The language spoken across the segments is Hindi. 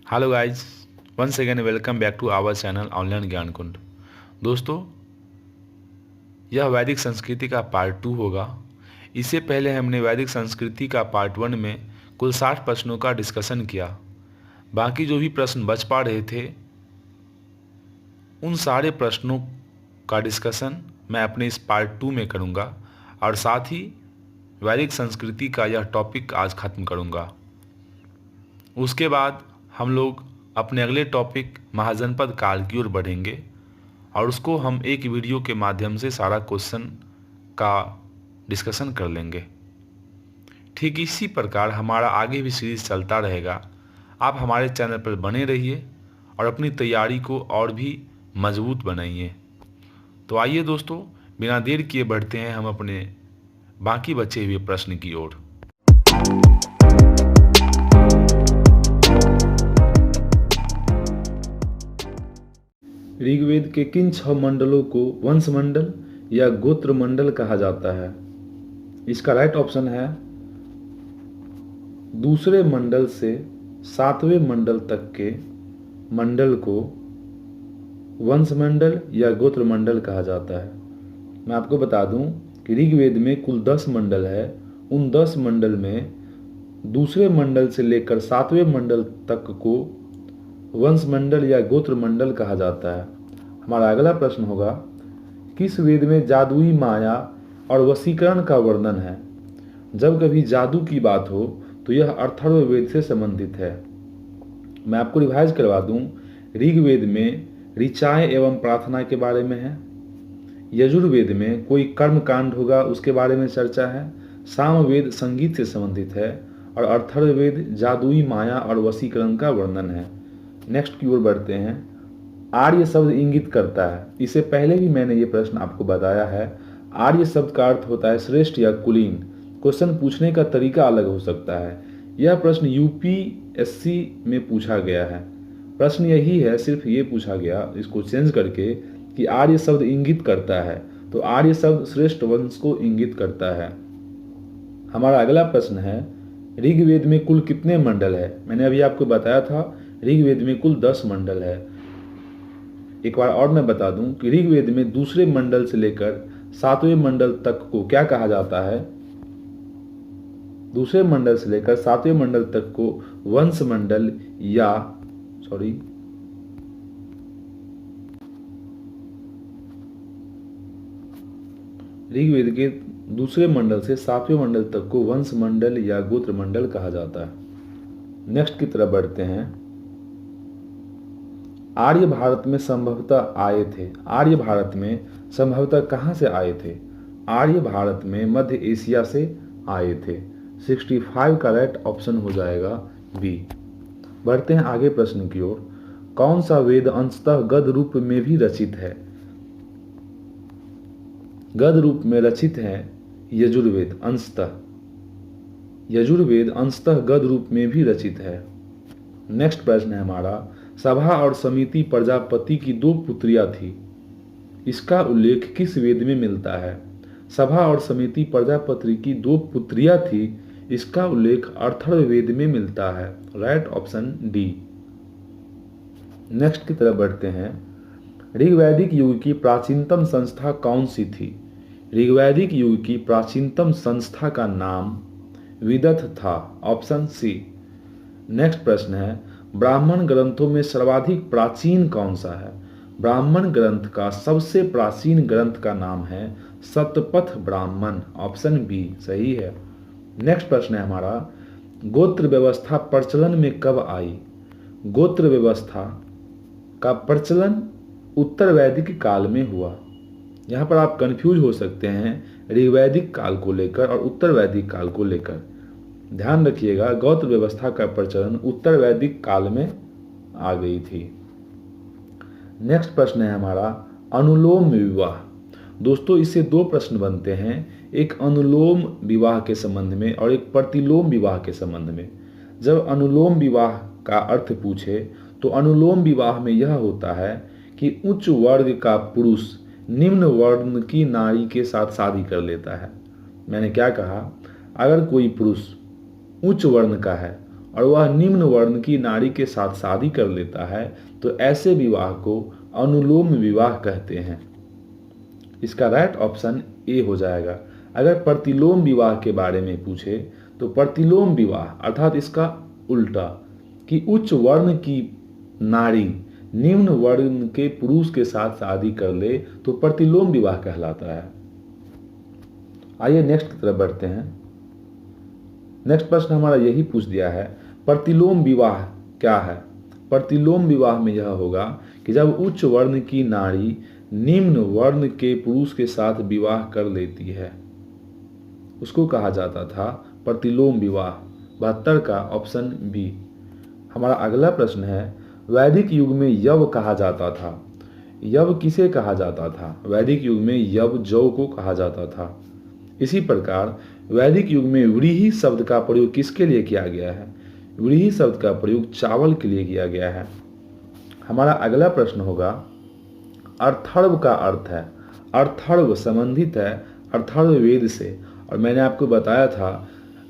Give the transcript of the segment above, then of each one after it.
Hello guys, once again welcome back to our channel online Gyan Kund. दोस्तों, यह वैदिक संस्कृति का पार्ट 2 होगा। इससे पहले हमने वैदिक संस्कृति का पार्ट 1 में कुल 60 प्रश्नों का डिस्कशन किया। बाकी जो भी प्रश्न बच पा रहे थे उन सारे प्रश्नों का डिस्कशन मैं अपने इस पार्ट 2 में करूँगा और साथ ही वैदिक संस्कृति का यह टॉपिक आज ख़त्म करूँगा। उसके बाद हम लोग अपने अगले टॉपिक महाजनपद काल की ओर बढ़ेंगे और उसको हम एक वीडियो के माध्यम से सारा क्वेश्चन का डिस्कशन कर लेंगे। ठीक इसी प्रकार हमारा आगे भी सीरीज चलता रहेगा। आप हमारे चैनल पर बने रहिए और अपनी तैयारी को और भी मजबूत बनाइए। तो आइए दोस्तों, बिना देर किए बढ़ते हैं हम अपने बाकी बचे हुए प्रश्न की ओर। ऋग्वेद के किन 6 मंडलों को वंश मंडल या गोत्र मंडल कहा जाता है? इसका राइट ऑप्शन है दूसरे मंडल से 7वें मंडल तक के मंडल को वंश मंडल या गोत्र मंडल कहा जाता है। मैं आपको बता दूं कि ऋग्वेद में कुल 10 मंडल है। उन 10 मंडल में दूसरे मंडल से लेकर 7वें मंडल तक को वंश मंडल या गोत्र मंडल कहा जाता है। हमारा अगला प्रश्न होगा, किस वेद में जादुई माया और वशीकरण का वर्णन है? जब कभी जादू की बात हो तो यह अथर्ववेद से संबंधित है। मैं आपको रिवाइज करवा दूं, ऋग्वेद में ऋचाएं एवं प्रार्थना के बारे में है। यजुर्वेद में कोई कर्म कांड होगा उसके बारे में चर्चा है। सामवेद संगीत से संबंधित है और अथर्ववेद जादुई माया और वशीकरण का वर्णन है। नेक्स्ट की ओर बढ़ते हैं। आर्य शब्द इंगित करता है। इससे पहले भी मैंने ये प्रश्न आपको बताया है। आर्य शब्द का अर्थ होता है श्रेष्ठ या कुलीन। क्वेश्चन पूछने का तरीका अलग हो सकता है। यह प्रश्न यूपीएससी में पूछा गया है। प्रश्न यही है, सिर्फ ये पूछा गया इसको चेंज करके कि आर्य शब्द इंगित करता है, तो आर्य शब्द श्रेष्ठ वंश को इंगित करता है। हमारा अगला प्रश्न है, ऋग्वेद में कुल कितने मंडल है? मैंने अभी आपको बताया था ऋग्वेद में कुल 10 मंडल है। एक बार और मैं बता दूं कि ऋग्वेद में दूसरे मंडल से लेकर 7वें मंडल तक को क्या कहा जाता है? दूसरे मंडल से लेकर 7वें मंडल तक को वंश मंडल या ऋग्वेद के दूसरे मंडल से 7वें मंडल तक को वंश मंडल या गोत्र मंडल कहा जाता है। नेक्स्ट की तरफ बढ़ते हैं। आर्य भारत में संभवतः आए थे। आर्य भारत में संभवतः कहाँ से आए थे? आर्य भारत में मध्य एशिया से आए थे। 65 का राइट ऑप्शन हो जाएगा बी। बढ़ते हैं आगे प्रश्न की ओर। कौन सा वेद अंशतः गद रूप में भी रचित है? गद रूप में रचित है यजुर्वेद अंशतः। यजुर्वेद अंशतः गद रूप में भी रचित है। नेक्स्ट प्रश्न है हमारा, सभा और समिति प्रजापति की 2 पुत्रियां थी। इसका उल्लेख किस वेद में मिलता है? सभा और समिति प्रजापति की 2 पुत्रियां थी, इसका उल्लेख अथर्ववेद में मिलता है। Right option D. नेक्स्ट की तरफ बढ़ते हैं। ऋग्वैदिक युग की प्राचीनतम संस्था कौन सी थी? ऋग्वैदिक युग की प्राचीनतम संस्था का नाम विदथ था। Option C. नेक्स्ट प्रश्न है, ब्राह्मण ग्रंथों में सर्वाधिक प्राचीन कौन सा है? ब्राह्मण ग्रंथ का सबसे प्राचीन ग्रंथ का नाम है शतपथ ब्राह्मण। ऑप्शन बी सही है। नेक्स्ट प्रश्न है हमारा, गोत्र व्यवस्था प्रचलन में कब आई? गोत्र व्यवस्था का प्रचलन उत्तर वैदिक काल में हुआ। यहाँ पर आप कंफ्यूज हो सकते हैं ऋग्वैदिक काल को लेकर और उत्तर वैदिक काल को लेकर। ध्यान रखिएगा, गोत्र व्यवस्था का प्रचलन उत्तर वैदिक काल में आ गई थी। नेक्स्ट प्रश्न है हमारा, अनुलोम विवाह। दोस्तों, इससे 2 प्रश्न बनते हैं, एक अनुलोम विवाह के संबंध में और एक प्रतिलोम विवाह के संबंध में। जब अनुलोम विवाह का अर्थ पूछे तो अनुलोम विवाह में यह होता है कि उच्च वर्ग का पुरुष निम्न वर्ण की नारी के साथ शादी कर लेता है। मैंने क्या कहा? अगर कोई पुरुष उच्च वर्ण का है और वह निम्न वर्ण की नारी के साथ शादी कर लेता है तो ऐसे विवाह को अनुलोम विवाह कहते हैं। इसका राइट ऑप्शन ए हो जाएगा। अगर प्रतिलोम विवाह के बारे में पूछे तो प्रतिलोम विवाह अर्थात इसका उल्टा कि उच्च वर्ण की नारी निम्न वर्ण के पुरुष के साथ शादी कर ले तो प्रतिलोम विवाह कहलाता है। आइए नेक्स्ट की तरफ बढ़ते हैं। नेक्स्ट प्रश्न हमारा यही पूछ दिया है, प्रतिलोम विवाह क्या है। प्रतिलोम विवाह में यह होगा कि जब उच्च वर्ण की नारी निम्न वर्ण के पुरुष के साथ विवाह कर लेती है, उसको कहा जाता था प्रतिलोम विवाह। 72 का ऑप्शन बी। हमारा अगला प्रश्न है, वैदिक युग में यव कहा जाता था। यव किसे कहा जाता था? वैदिक युग में यव जौ को कहा जाता था। इसी प्रकार वैदिक युग में व्रीहि शब्द का प्रयोग किसके लिए किया गया है? व्रीहि शब्द का प्रयोग चावल के लिए किया गया है। हमारा अगला प्रश्न होगा, अर्थर्व का अर्थ है। अर्थर्व संबंधित है अर्थर्व वेद से, और मैंने आपको बताया था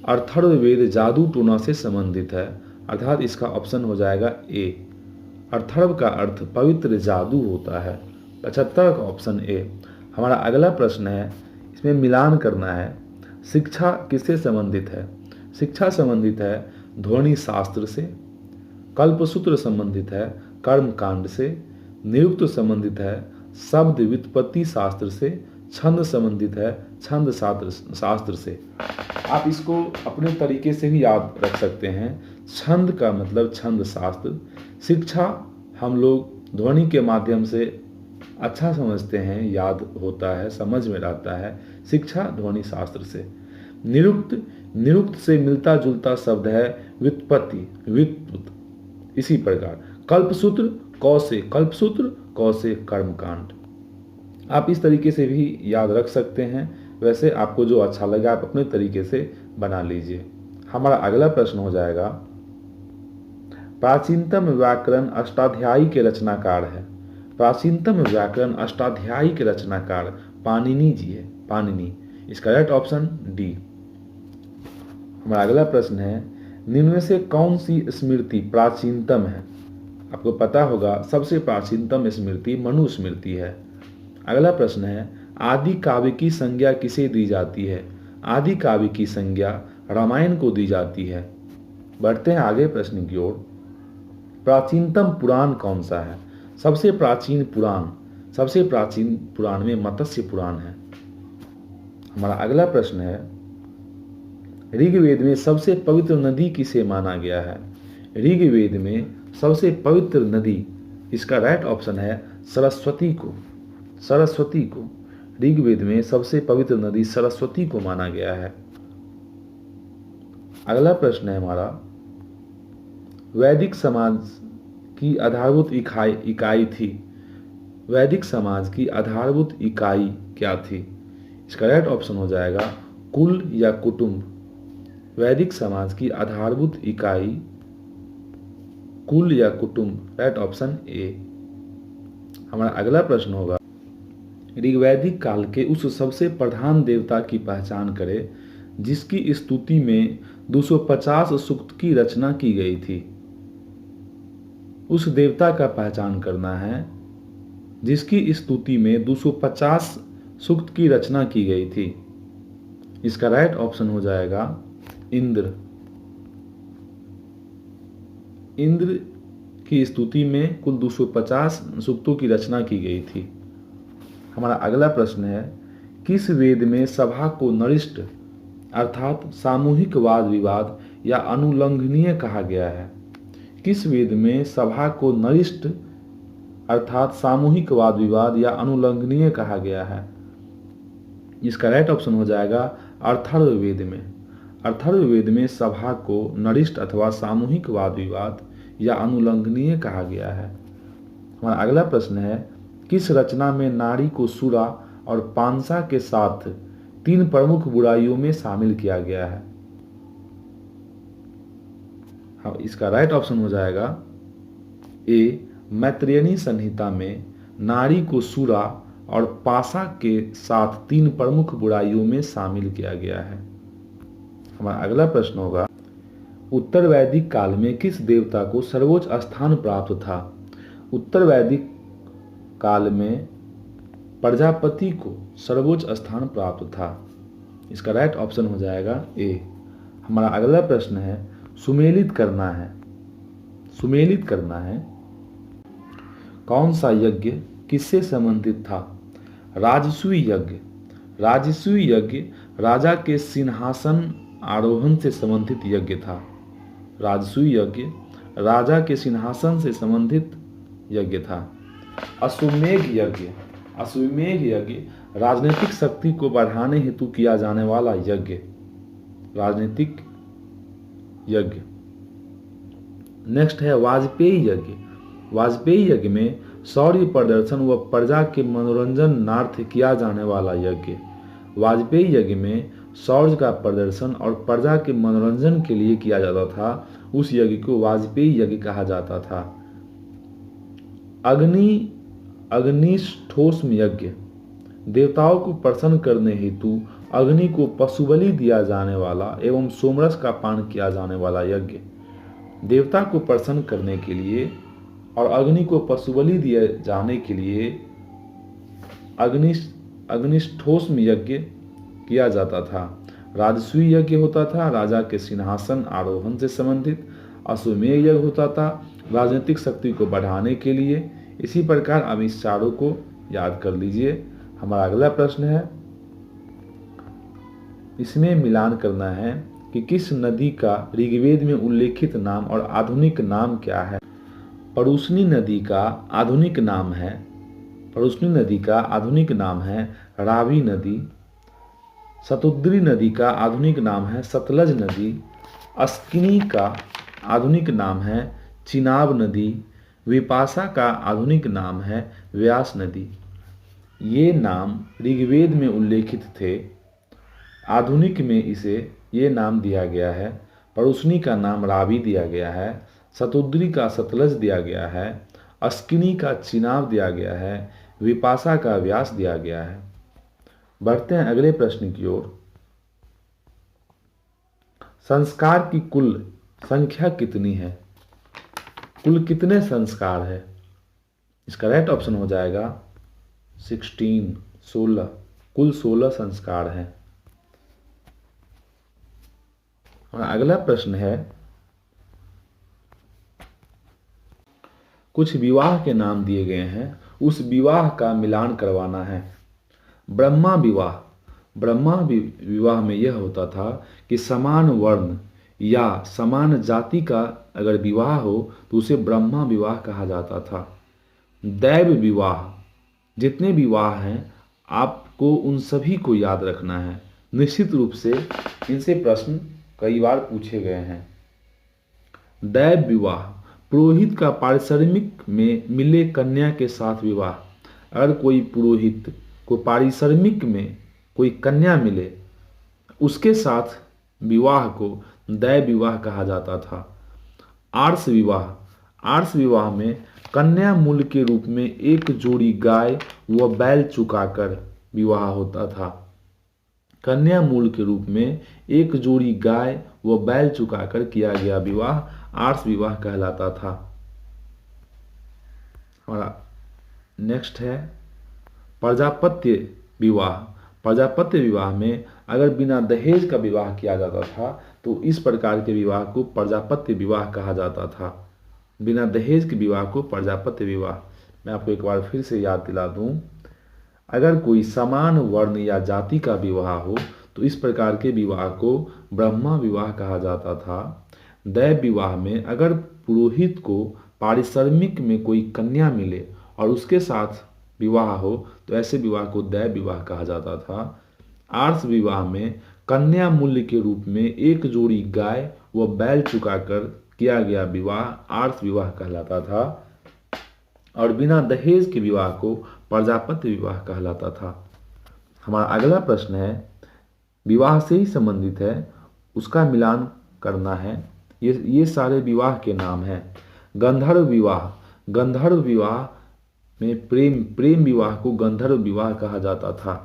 अर्थर्व वेद जादू टोना से संबंधित है, अर्थात इसका ऑप्शन हो जाएगा ए। अर्थर्व का अर्थ पवित्र जादू होता है। 75 का ऑप्शन ए। हमारा अगला प्रश्न है, इसमें मिलान करना है। शिक्षा किससे संबंधित है? शिक्षा संबंधित है ध्वनि शास्त्र से, कल्पसूत्र संबंधित है कर्मकांड से, निरुक्त संबंधित है शब्द व्युत्पत्ति शास्त्र से, छंद संबंधित है छंद शास्त्र से। आप इसको अपने तरीके से भी याद रख सकते हैं। छंद का मतलब छंद शास्त्र। शिक्षा हम लोग ध्वनि के माध्यम से अच्छा समझते हैं, याद होता है, समझ में आता है। शिक्षा ध्वनि शास्त्र से। निरुक्त से मिलता जुलता शब्द है व्युत्पत्ति, व्युत्पत्ति। इसी प्रकार कल्पसूत्र कौ से कर्मकांड। आप इस तरीके से भी याद रख सकते हैं। वैसे आपको जो अच्छा लगा आप अपने तरीके से बना लीजिए। हमारा अगला प्रश्न हो जाएगा, प्राचीनतम व्याकरण अष्टाध्यायी के रचनाकार है। प्राचीनतम व्याकरण अष्टाध्यायी के रचनाकार पाणिनि जी है। पाणिनि। इसका राइट ऑप्शन डी। हमारा अगला प्रश्न है, निम्न में से कौन सी स्मृति प्राचीनतम है? आपको पता होगा सबसे प्राचीनतम स्मृति मनुस्मृति है। अगला प्रश्न है, आदि काव्य की संज्ञा किसे दी जाती है? आदि काव्य की संज्ञा रामायण को दी जाती है। बढ़ते हैं आगे प्रश्न की ओर। प्राचीनतम पुराण कौन सा है? सबसे प्राचीन पुराण में मत्स्य पुराण है। हमारा अगला प्रश्न है, ऋग्वेद में सबसे पवित्र नदी किसे माना गया है? ऋग्वेद में सबसे पवित्र नदी, इसका राइट ऑप्शन है सरस्वती को। सरस्वती को ऋग्वेद में सबसे पवित्र नदी सरस्वती को माना गया है। अगला प्रश्न है हमारा, वैदिक समाज की आधारभूत इकाई थी। वैदिक समाज की आधारभूत इकाई क्या थी? इसका राइट ऑप्शन हो जाएगा कुल या कुटुंब। वैदिक समाज की आधारभूत इकाई कुल या कुटुंब, राइट ऑप्शन ए। हमारा अगला प्रश्न होगा, ऋग्वैदिक काल के उस सबसे प्रधान देवता की पहचान करें जिसकी स्तुति में 250 सूक्त की रचना की गई थी। उस देवता का पहचान करना है जिसकी स्तुति में 250 सूक्त की रचना की गई थी। इसका राइट ऑप्शन हो जाएगा इंद्र। इंद्र की स्तुति में कुल 250 सूक्तों की रचना की गई थी। हमारा अगला प्रश्न है, किस वेद में सभा को नरिष्ट अर्थात सामूहिक वाद विवाद या अनुल्लंघनीय कहा गया है? किस वेद में सभा को नरिष्ट अर्थात सामूहिक वाद विवाद या अनुल्लंघनीय कहा गया है? इसका राइट ऑप्शन हो जाएगा अथर्ववेद में। अथर्ववेद में सभा को नरिष्ट अथवा सामूहिक वाद विवाद या अनुल्लंघनीय कहा गया है। हमारा अगला प्रश्न है, किस रचना में नारी को सुरा और पांसा के साथ 3 प्रमुख बुराइयों में शामिल किया गया है? हाँ, इसका राइट ऑप्शन हो जाएगा ए। मैत्रेयणी संहिता में नारी को सुरा और पासा के साथ 3 प्रमुख बुराइयों में शामिल किया गया है। हमारा अगला प्रश्न होगा, उत्तर वैदिक काल में किस देवता को सर्वोच्च स्थान प्राप्त था? उत्तर वैदिक काल में प्रजापति को सर्वोच्च स्थान प्राप्त था। इसका राइट ऑप्शन हो जाएगा ए। हमारा अगला प्रश्न है, सुमेलित करना है। सुमेलित करना है, कौन सा यज्ञ किससे संबंधित था? राजसूय यज्ञ। राजसूय यज्ञ राजा के सिंहासन आरोहण से संबंधित यज्ञ था। राजसूय यज्ञ राजा के सिंहासन से संबंधित यज्ञ था। अश्वमेध यज्ञ। अश्वमेध यज्ञ राजनीतिक शक्ति को बढ़ाने हेतु किया जाने वाला यज्ञ। राजनीतिक यज्ञ। नेक्स्ट है वाजपेयी यज्ञ। वाजपेयी यज्ञ में शौर्य प्रदर्शन व प्रजा के मनोरंजन नार्थ किया जाने वाला यज्ञ। वाजपेयी यज्ञ में शौर्य का प्रदर्शन और प्रजा के मनोरंजन के लिए किया जाता था, उस यज्ञ को वाजपेयी यज्ञ कहा जाता था। अग्निष्ठोष्म यज्ञ देवताओं को प्रसन्न करने हेतु अग्नि को पशु बलि दिया जाने वाला एवं सोमरस का पान किया जाने वाला यज्ञ। देवता को प्रसन्न करने के लिए और अग्नि को पशु बलि दिए जाने के लिए अग्निष्ठोष्म यज्ञ किया जाता था। राजसूय यज्ञ होता था राजा के सिंहासन आरोहण से संबंधित। अश्वमेध यज्ञ होता था राजनीतिक शक्ति को बढ़ाने के लिए। इसी प्रकार अब इस चारों को याद कर लीजिए। हमारा अगला प्रश्न है, इसमें मिलान करना है कि किस नदी का ऋग्वेद में उल्लेखित नाम और आधुनिक नाम क्या है? परुष्णी नदी का आधुनिक नाम है रावी नदी। शतुद्री नदी का आधुनिक नाम है सतलज नदी। अस्किनी का आधुनिक नाम है चिनाब नदी। विपाशा का आधुनिक नाम है व्यास नदी। ये नाम ऋग्वेद में उल्लेखित थे, आधुनिक में इसे ये नाम दिया गया है। परुष्णी का नाम रावी दिया गया है, शतुद्री का सतलज दिया गया है, अस्किनी का चिनाब दिया गया है, विपाशा का व्यास दिया गया है। बढ़ते हैं अगले प्रश्न की ओर। संस्कार की कुल संख्या कितनी है? कुल कितने संस्कार है? इसका राइट ऑप्शन हो जाएगा 16। कुल 16 संस्कार हैं। और अगला प्रश्न है, कुछ विवाह के नाम दिए गए हैं, उस विवाह का मिलान करवाना है। ब्रह्मा विवाह। ब्रह्मा विवाह में यह होता था कि समान वर्ण या समान जाति का अगर विवाह हो तो उसे ब्रह्मा विवाह कहा जाता था। दैव विवाह। जितने विवाह हैं आपको उन सभी को याद रखना है, निश्चित रूप से इनसे प्रश्न कई बार पूछे गए हैं। दैव विवाह पुरोहित का पारिश्रमिक में मिले कन्या के साथ विवाह। अगर कोई पुरोहित को पारिश्रमिक में कोई कन्या मिले उसके साथ विवाह को दैव विवाह कहा जाता था। आर्ष विवाह। आर्ष विवाह में कन्या मूल्य के रूप में एक जोड़ी गाय व बैल चुकाकर विवाह होता था। कन्या मूल्य के रूप में एक जोड़ी गाय व बैल चुकाकर किया गया विवाह आर्ष विवाह कहलाता था। हमारा नेक्स्ट है प्रजापत्य विवाह। प्रजापत्य विवाह में अगर बिना दहेज का विवाह किया जाता था तो इस प्रकार के विवाह को प्रजापत्य विवाह कहा जाता था। बिना दहेज के विवाह को प्रजापत्य विवाह। मैं आपको एक बार फिर से याद दिला दूं, अगर कोई समान वर्ण या जाति का विवाह हो तो इस प्रकार के विवाह को ब्रह्मा विवाह कहा जाता था। दैव विवाह में अगर पुरोहित को पारिश्रमिक में कोई कन्या मिले और उसके साथ विवाह हो तो ऐसे विवाह को दैव विवाह कहा जाता था। आर्ष विवाह में कन्या मूल्य के रूप में एक जोड़ी गाय व बैल चुकाकर किया गया विवाह आर्ष विवाह कहलाता था और बिना दहेज के विवाह को प्रजापत्य विवाह कहलाता था। हमारा अगला प्रश्न है, विवाह से ही संबंधित है, उसका मिलान करना है। ये सारे विवाह के नाम हैं। गंधर्व विवाह। गंधर्व विवाह में प्रेम विवाह को गंधर्व विवाह कहा जाता था।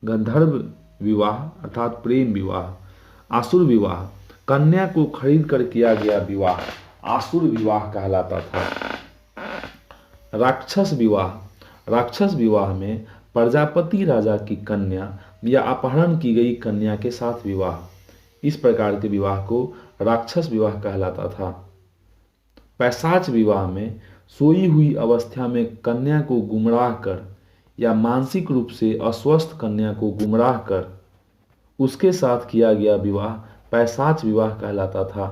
गंधर्व विवाह अर्थात प्रेम विवाह। आसुर विवाह। कन्या को खरीद कर किया गया विवाह आसुर विवाह कहलाता था। राक्षस विवाह। राक्षस विवाह में प्रजापति राजा की कन्या या अपहरण की गई कन्या के साथ विवाह, इस प्रकार के विवाह को राक्षस विवाह कहलाता था। पैशाच विवाह में सोई हुई अवस्था में कन्या को गुमराह कर या मानसिक रूप से अस्वस्थ कन्या को गुमराह कर उसके साथ किया गया विवाह पैशाच विवाह कहलाता था।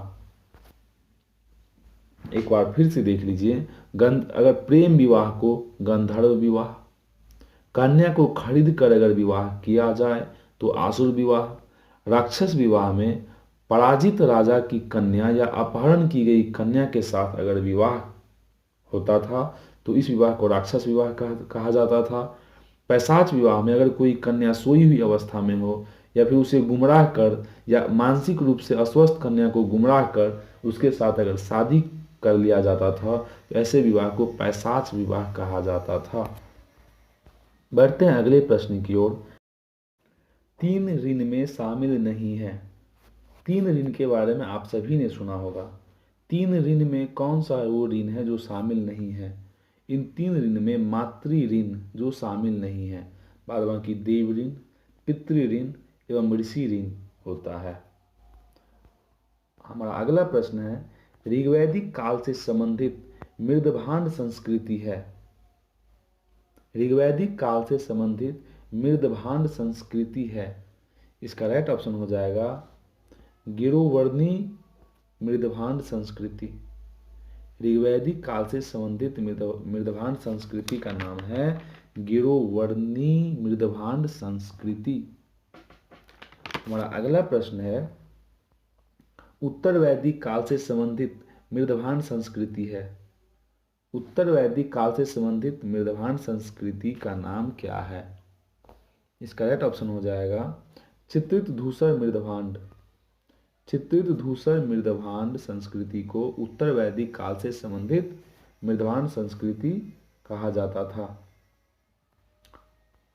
एक बार फिर से देख लीजिए, अगर प्रेम विवाह को गंधर्व विवाह, कन्या को खरीद कर अगर विवाह किया जाए तो आसुर विवाह, राक्षस विवाह में पराजित राजा की कन्या या अपहरण की गई कन्या के साथ अगर विवाह होता था तो इस विवाह को राक्षस विवाह कहा जाता था। पैशाच विवाह में अगर कोई कन्या सोई हुई अवस्था में हो या फिर उसे गुमराह कर या मानसिक रूप से अस्वस्थ कन्या को गुमराह कर उसके साथ अगर शादी कर लिया जाता था तो ऐसे विवाह को पैशाच विवाह कहा जाता था। बढ़ते हैं अगले प्रश्न की ओर। 3 ऋण में शामिल नहीं है। 3 ऋण के बारे में आप सभी ने सुना होगा। 3 ऋण में कौन सा वो ऋण है जो शामिल नहीं है? इन 3 ऋण में मातृ ऋण जो शामिल नहीं है, बाद बाकी देव ऋण, पितृ ऋण एवं ऋषि ऋण होता है। हमारा अगला प्रश्न है, ऋग्वैदिक काल से संबंधित मृदभांड संस्कृति है। ऋग्वैदिक काल से संबंधित मृदभांड संस्कृति है, इसका राइट ऑप्शन हो जाएगा गिरोवर्णी मृदभांड संस्कृति। ऋग्वैदिक काल से संबंधित मृदभांड संस्कृति का नाम है गिरोवर्णी मृदभांड संस्कृति। हमारा अगला प्रश्न है, उत्तर वैदिक काल से संबंधित मृदभांड संस्कृति है। उत्तर वैदिक काल से संबंधित मृदभांड संस्कृति का नाम क्या है? इसका राइट ऑप्शन हो जाएगा चित्रित धूसर मृदभांड। चित्रित धूसर मृदभांड संस्कृति को उत्तर वैदिक काल से संबंधित मृदभांड संस्कृति कहा जाता था।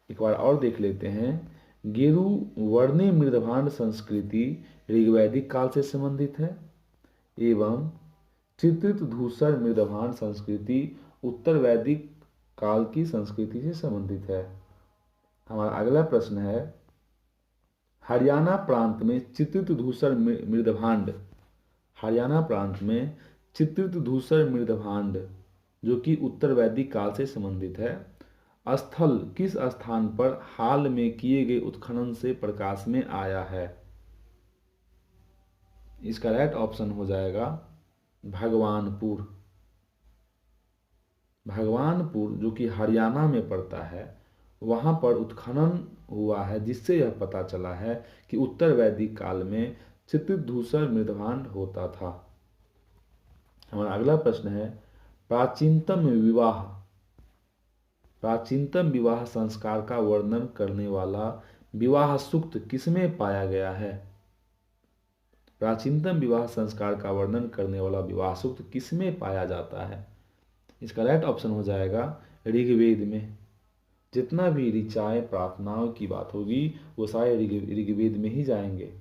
एक बार और देख लेते हैं, गेरुवर्णी मृदभांड संस्कृति ऋग्वैदिक काल से संबंधित है एवं चित्रित धूसर मृदभांड संस्कृति उत्तर वैदिक काल की संस्कृति से संबंधित है। हमारा अगला प्रश्न है, हरियाणा प्रांत में चित्रित धूसर मृदभांड, हरियाणा प्रांत में चित्रित धूसर मृदभांड जो कि उत्तर वैदिक काल से संबंधित है, स्थल किस स्थान पर हाल में किए गए उत्खनन से प्रकाश में आया है? इसका राइट ऑप्शन हो जाएगा भगवानपुर। भगवानपुर जो कि हरियाणा में पड़ता है, वहाँ पर उत्खनन हुआ है जिससे यह पता चला है कि उत्तर वैदिक काल में चित्रित धूसर मृदभांड होता था। हमारा अगला प्रश्न है, प्राचीनतम विवाह, प्राचीनतम विवाह संस्कार का वर्णन करने वाला विवाह सूक्त किसमें पाया गया है? प्राचीनतम विवाह संस्कार का वर्णन करने वाला विवाह सूक्त किसमें पाया जाता है? इसका राइट ऑप्शन हो जाएगा ऋग्वेद में। जितना भी ऋचाएं प्रार्थनाओं की बात होगी वो सारे ऋग्वेद में ही जाएंगे।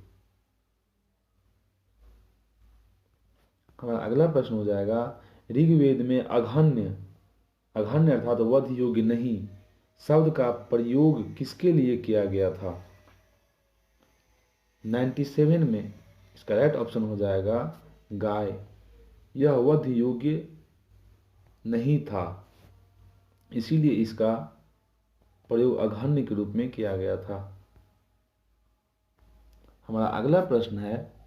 हमारा अगला प्रश्न हो जाएगा, ऋग्वेद में अघन्य, अघन्य अर्थात वध योग्य नहीं शब्द का प्रयोग किसके लिए किया गया था? 97 में इसका राइट ऑप्शन हो जाएगा गाय। यह वध योग्य नहीं था, इसीलिए इसका प्रयोग अघन्य के रूप में किया गया था। हमारा अगला प्रश्न है,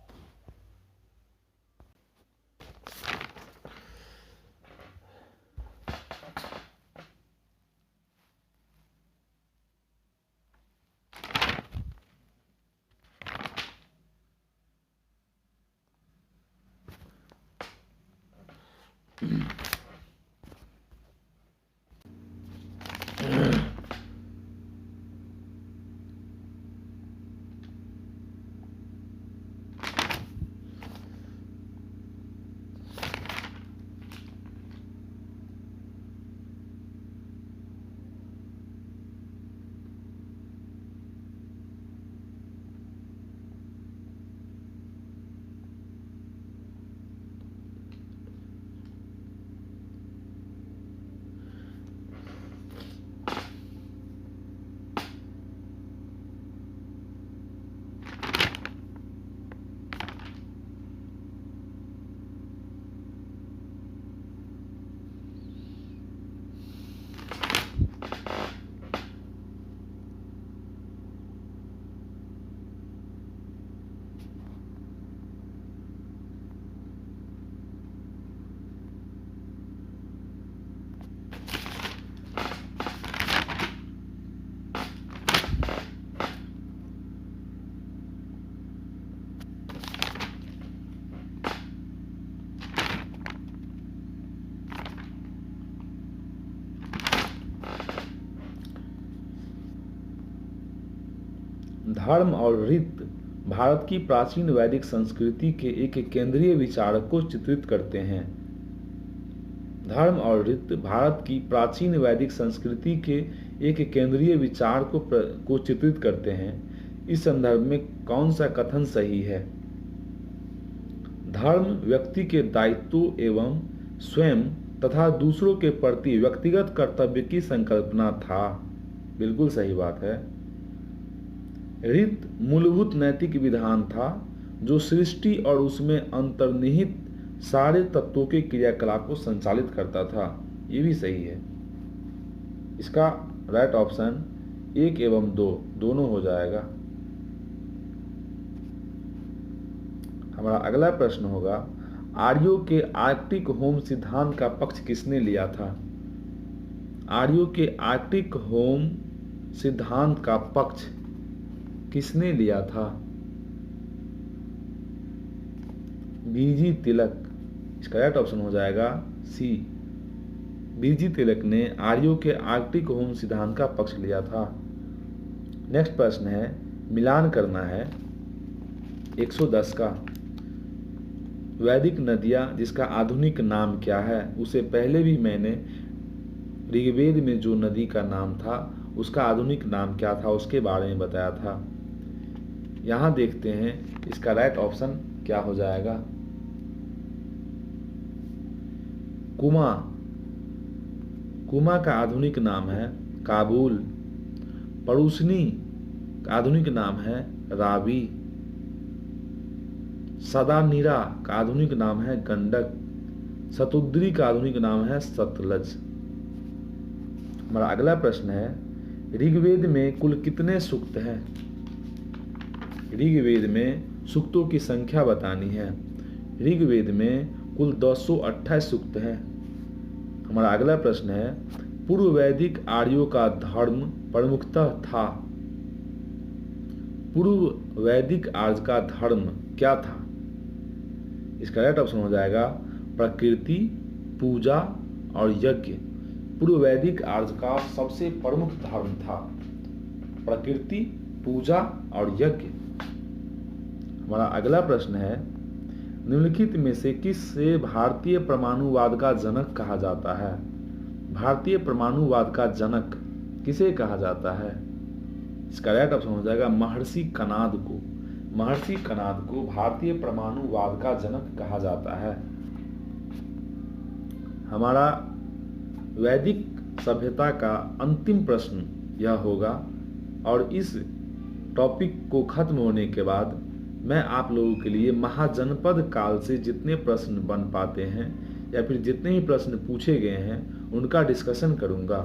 धर्म और रीत भारत की प्राचीन वैदिक संस्कृति के एक केंद्रीय विचारक को चित्रित करते हैं। धर्म और रीत भारत की प्राचीन वैदिक संस्कृति के एक केंद्रीय विचार को चित्रित करते हैं। इस संदर्भ में कौन सा कथन सही है? धर्म व्यक्ति के दायित्व एवं स्वयं तथा दूसरों के प्रति व्यक्तिगत कर्तव्य की संकल्पना था। बिल्कुल सही बात है। रीत मूलभूत नैतिक विधान था जो सृष्टि और उसमें अंतर्निहित सारे तत्वों के क्रियाकलाप को संचालित करता था। ये भी सही है। इसका राइट ऑप्शन 1 एवं 2 दोनों हो जाएगा। हमारा अगला प्रश्न होगा, आर्यों के आर्कटिक होम सिद्धांत का पक्ष किसने लिया था? आर्यों के आर्कटिक होम सिद्धांत का पक्ष किसने लिया था? बीजी तिलक। इसका राइट ऑप्शन हो जाएगा सी। बीजी तिलक ने आर्यों के आर्कटिक होम सिद्धांत का पक्ष लिया था। नेक्स्ट प्रश्न है, मिलान करना है 110 का। वैदिक नदियाँ जिसका आधुनिक नाम क्या है? उसे पहले भी मैंने ऋग्वेद में जो नदी का नाम था उसका आधुनिक नाम क्या था उसके बारे में बताया था। यहाँ देखते हैं इसका राइट ऑप्शन क्या हो जाएगा। कुमा। कुमा का आधुनिक नाम है काबुल। पड़ूसनी का आधुनिक नाम है रावी। सदानीरा का आधुनिक नाम है गंडक। शतुद्री का आधुनिक नाम है सतलज। हमारा अगला प्रश्न है, ऋग्वेद में कुल कितने सूक्त हैं? ऋग्वेद में सूक्तों की संख्या बतानी है। ऋग्वेद में कुल 228 सूक्त हैं। हमारा अगला प्रश्न है, पूर्व वैदिक आर्यों का धर्म प्रमुखतः था। पूर्व वैदिक आर्य का धर्म क्या था? इसका राइट ऑप्शन हो जाएगा प्रकृति, पूजा और यज्ञ। पूर्व वैदिक आर्य का सबसे प्रमुख धर्म था प्रकृति, पूजा और यज्ञ। हमारा अगला प्रश्न है, निम्नलिखित में से किसे भारतीय परमाणुवाद का जनक कहा जाता है? भारतीय परमाणुवाद का जनक किसे कहा जाता है? इसका राइट ऑप्शन हो जाएगा महर्षि कणाद को। महर्षि कणाद को भारतीय परमाणुवाद का जनक कहा जाता है। हमारा वैदिक सभ्यता का अंतिम प्रश्न यह होगा और इस टॉपिक को खत्म होने के बाद मैं आप लोगों के लिए महाजनपद काल से जितने प्रश्न बन पाते हैं या फिर जितने ही प्रश्न पूछे गए हैं उनका डिस्कशन करूंगा।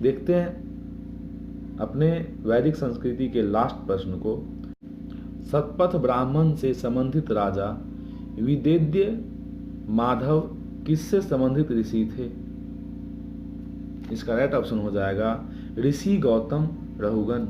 देखते हैं अपने वैदिक संस्कृति के लास्ट प्रश्न को। सतपथ ब्राह्मण से संबंधित राजा विदेद्य माधव किससे संबंधित ऋषि थे? इसका राइट ऑप्शन हो जाएगा ऋषि गौतम रहुगन।